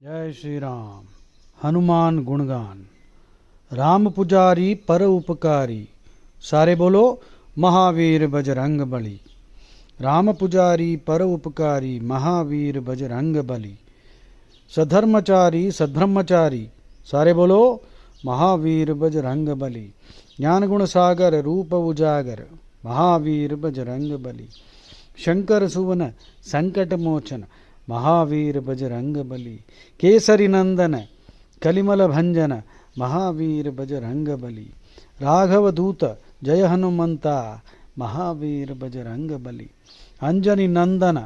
जय श्री राम। हनुमान गुणगान। राम पुजारी पर उपकारी, सारे बोलो महावीर बजरंग बली। राम पुजारी पर उपकारी, महावीर बजरंग बली। सधर्मचारी सद्ब्रह्मचारी, सारे बोलो महावीर बजरंग बली। ज्ञान गुण सागर रूप उजागर, महावीर बजरंग बली। शंकर सुवन संकट मोचन, महावीर बजरंग बली। केसरी नंदन कलिमल भंजन, महावीर बजरंग बली। राघव दूत जय हनुमंता, महावीर बजरंग बली। अंजनी नंदन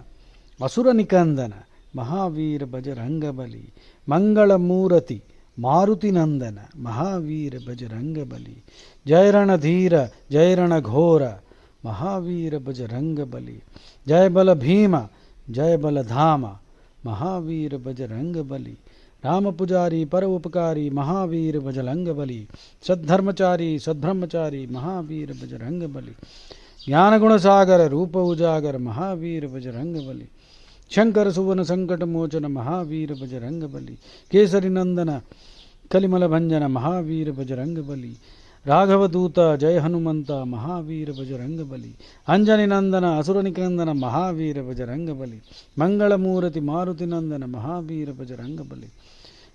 असुर निकंदन, महावीर बजरंग बली। मंगल मूर्ति मारुति नंदन, महावीर बजरंग बली। जय रण धीर जय रण घोर, महावीर बजरंग बली। जय बल भीम जय बल धाम, महावीर बजरंग बली। राम पुजारी पर उपकारी, महावीर बजरंग बली। सद्धर्मचारी सद्ब्रह्मचारी, महावीर बजरंग बली। ज्ञान गुण सागर रूप उजागर, महावीर बजरंग बली। शंकर सुवन संकट मोचन, महावीर बजरंग बली। केसरी नंदन कलिमल भंजन, महावीर बजरंग बली। राघव दूत जय हनुमंता, महावीर बजरंग बली। अंजनी नंदन असुर निकंदन, महावीर बजरंग बली। मंगल मूर्ति मारुति नंदन, महावीर बजरंग बली।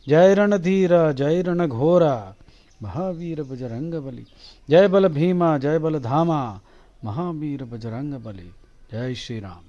जय रण धीर जय रण घोरा, महावीर बजरंग बली। जय बल भीमा जय बल धामा, महावीर बजरंग बली। जय श्री राम।